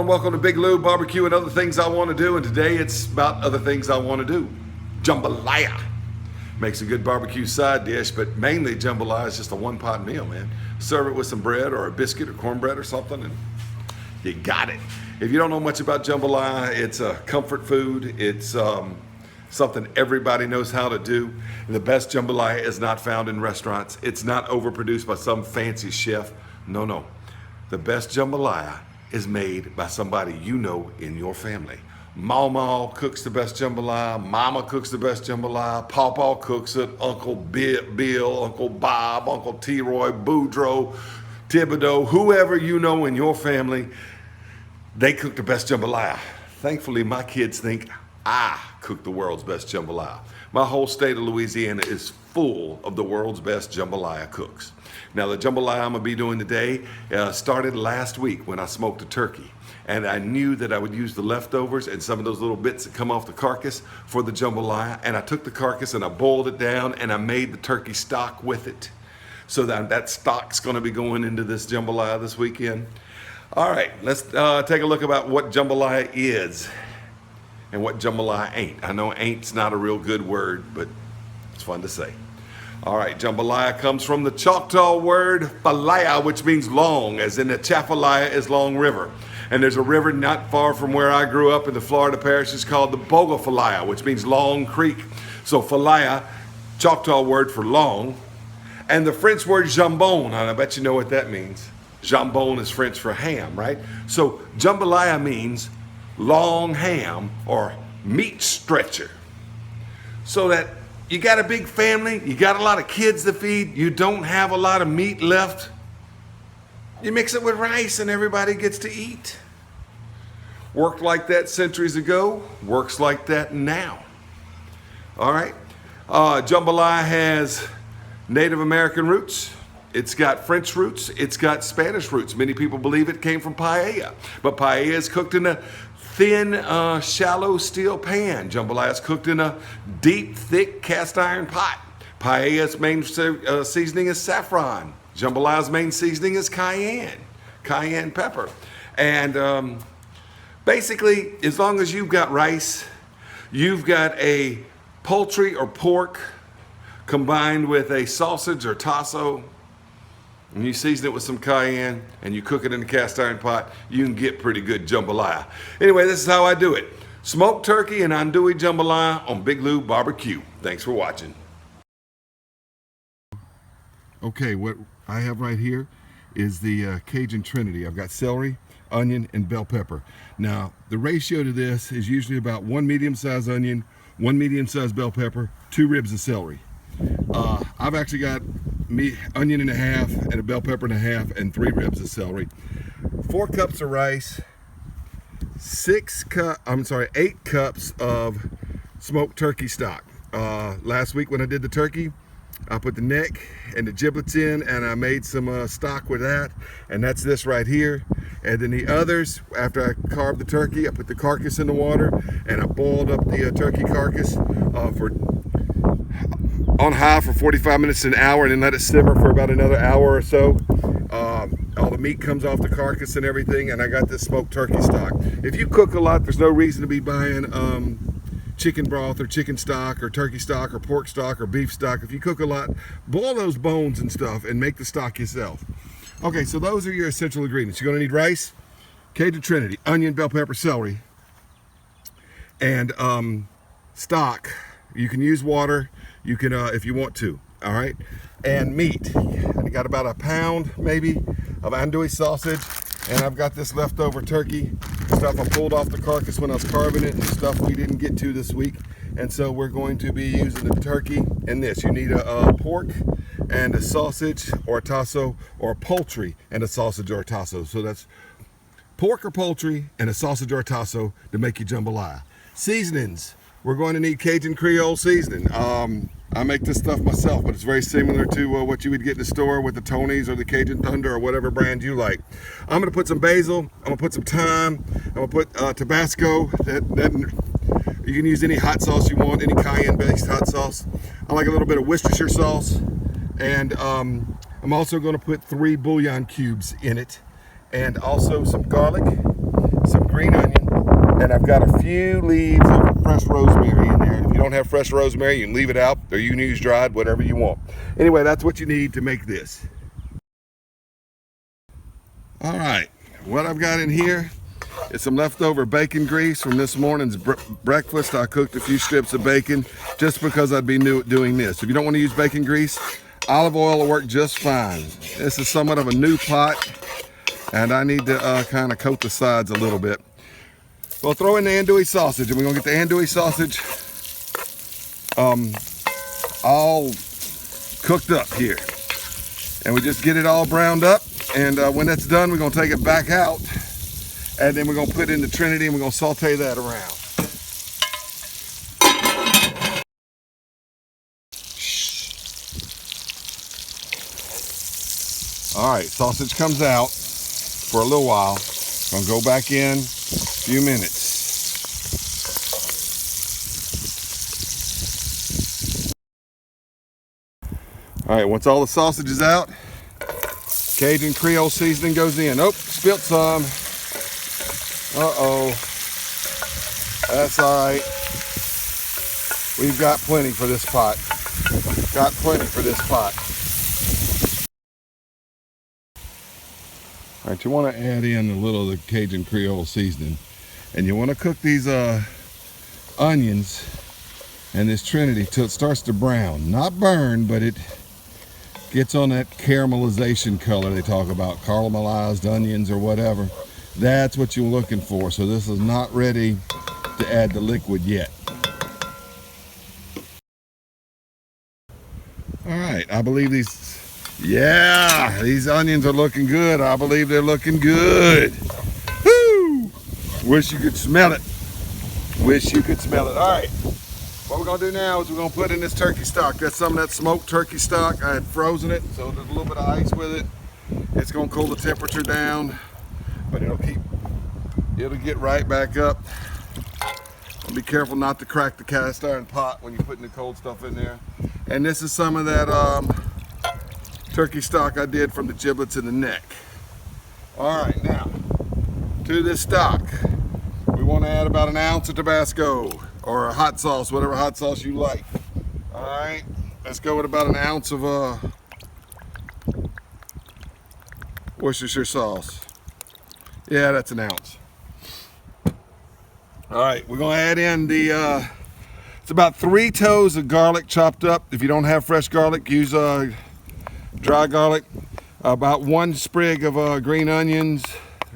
and welcome to Big Lou Barbecue and Other Things I Want to Do. And today it's about other things I want to do. Jambalaya. Makes a good barbecue side dish, but mainly jambalaya is just a one-pot meal, man. Serve it with some bread or a biscuit or cornbread or something, and you got it. If you don't know much about jambalaya, it's a comfort food. It's something everybody knows how to do. And the best jambalaya is not found in restaurants. It's not overproduced by some fancy chef. No. The best jambalaya is made by somebody you know in your family. Mama cooks the best jambalaya, Mama cooks the best jambalaya, Pawpaw cooks it, Uncle Bill, Uncle Bob, Uncle T-Roy, Boudreaux, Thibodeau, whoever you know in your family, they cook the best jambalaya. Thankfully, my kids think I cook the world's best jambalaya. My whole state of Louisiana is full of the world's best jambalaya cooks. Now, the jambalaya I'm gonna be doing today started last week when I smoked a turkey. And I knew that I would use the leftovers and some of those little bits that come off the carcass for the jambalaya. And I took the carcass and I boiled it down and I made the turkey stock with it. So that stock's gonna be going into this jambalaya this weekend. All right, let's take a look about what jambalaya is and what jambalaya ain't. I know ain't's not a real good word, but it's fun to say. All right, jambalaya comes from the Choctaw word falaya, which means long, as in the Chafalaya is Long River. And there's a river not far from where I grew up in the Florida parish. It's called the Bogafalaya, which means long creek. So falaya, Choctaw word for long. And the French word jambon, and I bet you know what that means. Jambon is French for ham, right? So jambalaya means long ham or meat stretcher. So that you got a big family, you got a lot of kids to feed, you don't have a lot of meat left, you mix it with rice and everybody gets to eat. Worked like that centuries ago, works like that now. All right, jambalaya has Native American roots. It's got French roots, it's got Spanish roots. Many people believe it came from paella, but paella is cooked in a thin, shallow steel pan. Jambalaya is cooked in a deep, thick cast iron pot. Paella's main seasoning is saffron. Jambalaya's main seasoning is cayenne pepper. And basically, as long as you've got rice, you've got a poultry or pork combined with a sausage or tasso, and you season it with some cayenne and you cook it in a cast iron pot, you can get pretty good jambalaya. Anyway, this is how I do it. Smoked turkey and andouille jambalaya on Big Lou Barbecue. Thanks for watching. Okay, what I have right here is the Cajun Trinity. I've got celery, onion, and bell pepper. Now, the ratio to this is usually about 1 medium-sized onion, 1 medium-sized bell pepper, 2 ribs of celery. I've actually got onion and a half and a bell pepper and a half and 3 ribs of celery. 4 cups of rice, 8 cups of smoked turkey stock. Last week when I did the turkey, I put the neck and the giblets in and I made some stock with that, and that's this right here. And then the others, after I carved the turkey, I put the carcass in the water and I boiled up the turkey carcass on high for 45 minutes to an hour, and then let it simmer for about another hour or so. All the meat comes off the carcass and everything, and I got this smoked turkey stock. If you cook a lot, there's no reason to be buying chicken broth or chicken stock or turkey stock or pork stock or beef stock. If you cook a lot, boil those bones and stuff and make the stock yourself. Okay, so those are your essential ingredients. You're gonna need rice, Cajun Trinity, onion, bell pepper, celery, and stock. You can use water, you can if you want to, all right? And meat. I got about a pound maybe of andouille sausage, and I've got this leftover turkey stuff I pulled off the carcass when I was carving it, and stuff we didn't get to this week. And so we're going to be using the turkey and this. You need a pork and a sausage or a tasso, or a poultry and a sausage or a tasso. So that's pork or poultry and a sausage or a tasso to make your jambalaya. Seasonings. We're going to need Cajun Creole seasoning. I make this stuff myself, but it's very similar to what you would get in the store with the Tony's or the Cajun Thunder or whatever brand you like. I'm gonna put some basil, I'm gonna put some thyme, I'm gonna put Tabasco. You can use any hot sauce you want, any cayenne-based hot sauce. I like a little bit of Worcestershire sauce, and I'm also gonna put 3 bouillon cubes in it, and also some garlic, some green onion, and I've got a few leaves of fresh rosemary in there. If you don't have fresh rosemary, you can leave it out, or you can use dried, whatever you want. Anyway, that's what you need to make this. All right, what I've got in here is some leftover bacon grease from this morning's breakfast. I cooked a few strips of bacon just because I'd be doing this. If you don't want to use bacon grease, olive oil will work just fine. This is somewhat of a new pot, and I need to kind of coat the sides a little bit. We'll throw in the andouille sausage, and we're gonna get the andouille sausage all cooked up here. And we just get it all browned up, and when that's done, we're gonna take it back out, and then we're gonna put it in the trinity, and we're gonna saute that around. All right, sausage comes out for a little while. Gonna go back in a few minutes. All right, once all the sausage is out, Cajun Creole seasoning goes in. Oh, spilt some. Uh-oh. That's all right. We've got plenty for this pot. Got plenty for this pot. All right, you want to add in a little of the Cajun Creole seasoning. And you want to cook these onions and this trinity till it starts to brown. Not burn, but it gets on that caramelization color they talk about, caramelized onions or whatever. That's what you're looking for. So this is not ready to add the liquid yet. All right, I believe these onions are looking good. I believe they're looking good. Woo! Wish you could smell it. Wish you could smell it. All right, what we're gonna do now is we're gonna put in this turkey stock. That's some of that smoked turkey stock. I had frozen it, so there's a little bit of ice with it. It's gonna cool the temperature down, but it'll get right back up. Be careful not to crack the cast iron pot when you're putting the cold stuff in there. And this is some of that turkey stock I did from the giblets in the neck. All right, now to this stock, we want to add about an ounce of Tabasco or a hot sauce, whatever hot sauce you like. All right, let's go with about an ounce of Worcestershire sauce. Yeah, that's an ounce. All right, we're gonna add in the, it's about 3 toes of garlic chopped up. If you don't have fresh garlic, use dry garlic. About 1 sprig of green onions,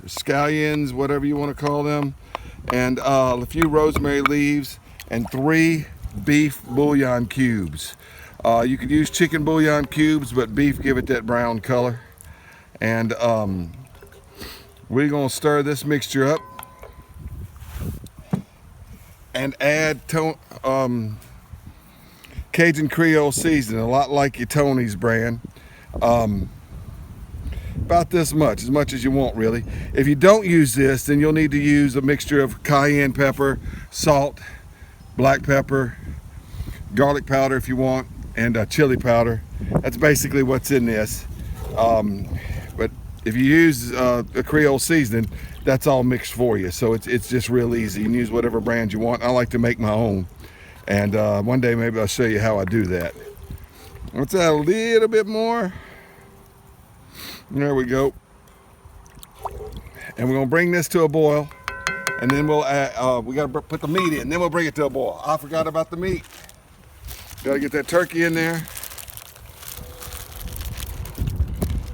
scallions, whatever you wanna call them. And a few rosemary leaves and 3 beef bouillon cubes. You could use chicken bouillon cubes, but beef give it that brown color. And we're gonna stir this mixture up and add Cajun Creole seasoning, a lot like your Tony's brand. About this much, as much as you want really. If you don't use this, then you'll need to use a mixture of cayenne pepper, salt, black pepper, garlic powder if you want, and chili powder. That's basically what's in this. But if you use a Creole seasoning, that's all mixed for you. So it's just real easy. You can use whatever brand you want. I like to make my own. And one day maybe I'll show you how I do that. Let's add a little bit more. There we go. And we're gonna bring this to a boil. And then we'll add, we gotta put the meat in, then we'll bring it to a boil. I forgot about the meat. Gotta get that turkey in there.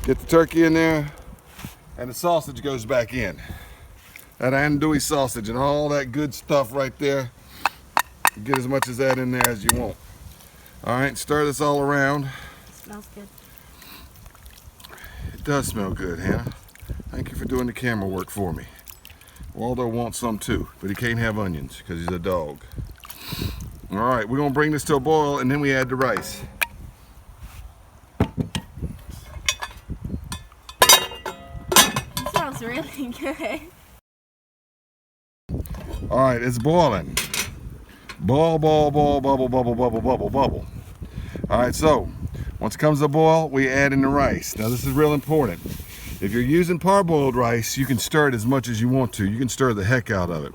Get the turkey in there, and the sausage goes back in. That andouille sausage and all that good stuff right there. Get as much of that in there as you want. All right, stir this all around. Smells good. It does smell good, Hannah. Thank you for doing the camera work for me. Waldo wants some too, but he can't have onions because he's a dog. All right, we're gonna bring this to a boil, and then we add the rice. Smells really good. All right, it's boiling. Boil, boil, boil, bubble, bubble, bubble, bubble, bubble. All right, so once it comes to a boil, we add in the rice. Now this is real important. If you're using parboiled rice, you can stir it as much as you want to. You can stir the heck out of it.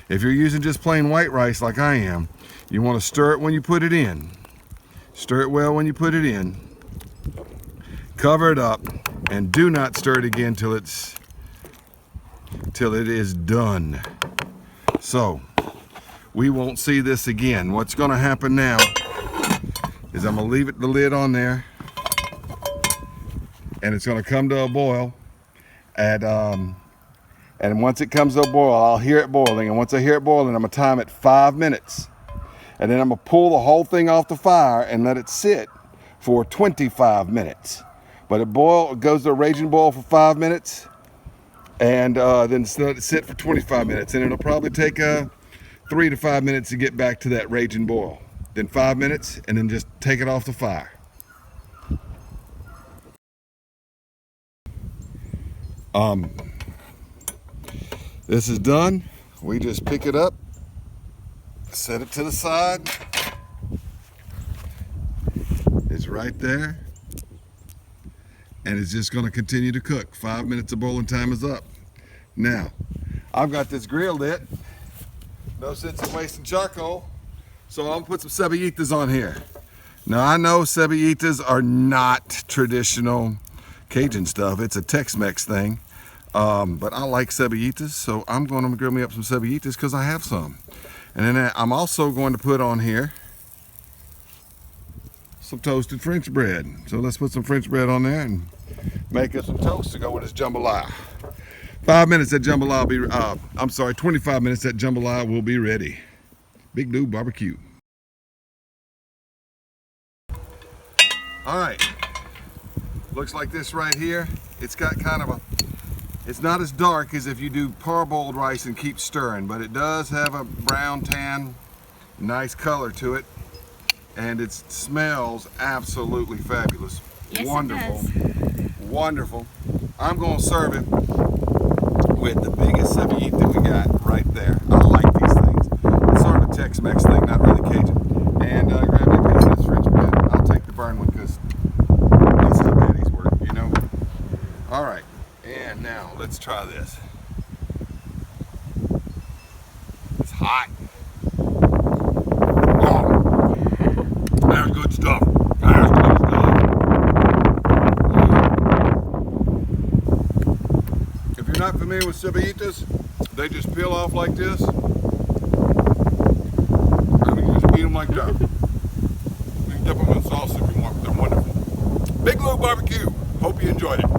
If you're using just plain white rice like I am, you want to stir it when you put it in. Stir it well when you put it in. Cover it up and do not stir it again till it is done. So we won't see this again. What's going to happen now is I'm going to leave the lid on there, and it's going to come to a boil. And once it comes to a boil, I'll hear it boiling. And once I hear it boiling, I'm going to time it 5 minutes. And then I'm going to pull the whole thing off the fire and let it sit for 25 minutes. But it goes to a raging boil for 5 minutes, and then let it sit for 25 minutes. And it'll probably take 3 to 5 minutes to get back to that raging boil. Then 5 minutes, and then just take it off the fire. This is done. We just pick it up, set it to the side. It's right there, and it's just going to continue to cook. 5 minutes of boiling time is up. Now, I've got this grill lit. No sense in wasting charcoal, so I'm gonna put some cebollitas on here. Now, I know cebollitas are not traditional Cajun stuff. It's a Tex-Mex thing. But I like cebollitas, so I'm going to grill me up some cebollitas because I have some. And then I'm also going to put on here some toasted French bread. So let's put some French bread on there and make us some toast to go with this jambalaya. 5 minutes, that jambalaya will be, 25 minutes, that jambalaya will be ready. Big Blue Barbecue. All right, looks like this right here. It's got kind of it's not as dark as if you do parboiled rice and keep stirring, but it does have a brown tan, nice color to it, and it smells absolutely fabulous. Yes, wonderful, it does. Wonderful. I'm going to serve it with the biggest cebollita that we got right there. I like these things. It's sort of a Tex-Mex thing, not really Cajun. And grab me a piece of this French bread. I'll take the burn one because that's how bad these work, you know. All right. And now let's try this. It's hot. Oh, that's good stuff. That's good stuff. If you're not familiar with cebollitas, they just peel off like this. And you just eat them like that. You can dip them in sauce if you want. They're wonderful. Big Blue Barbecue. Hope you enjoyed it.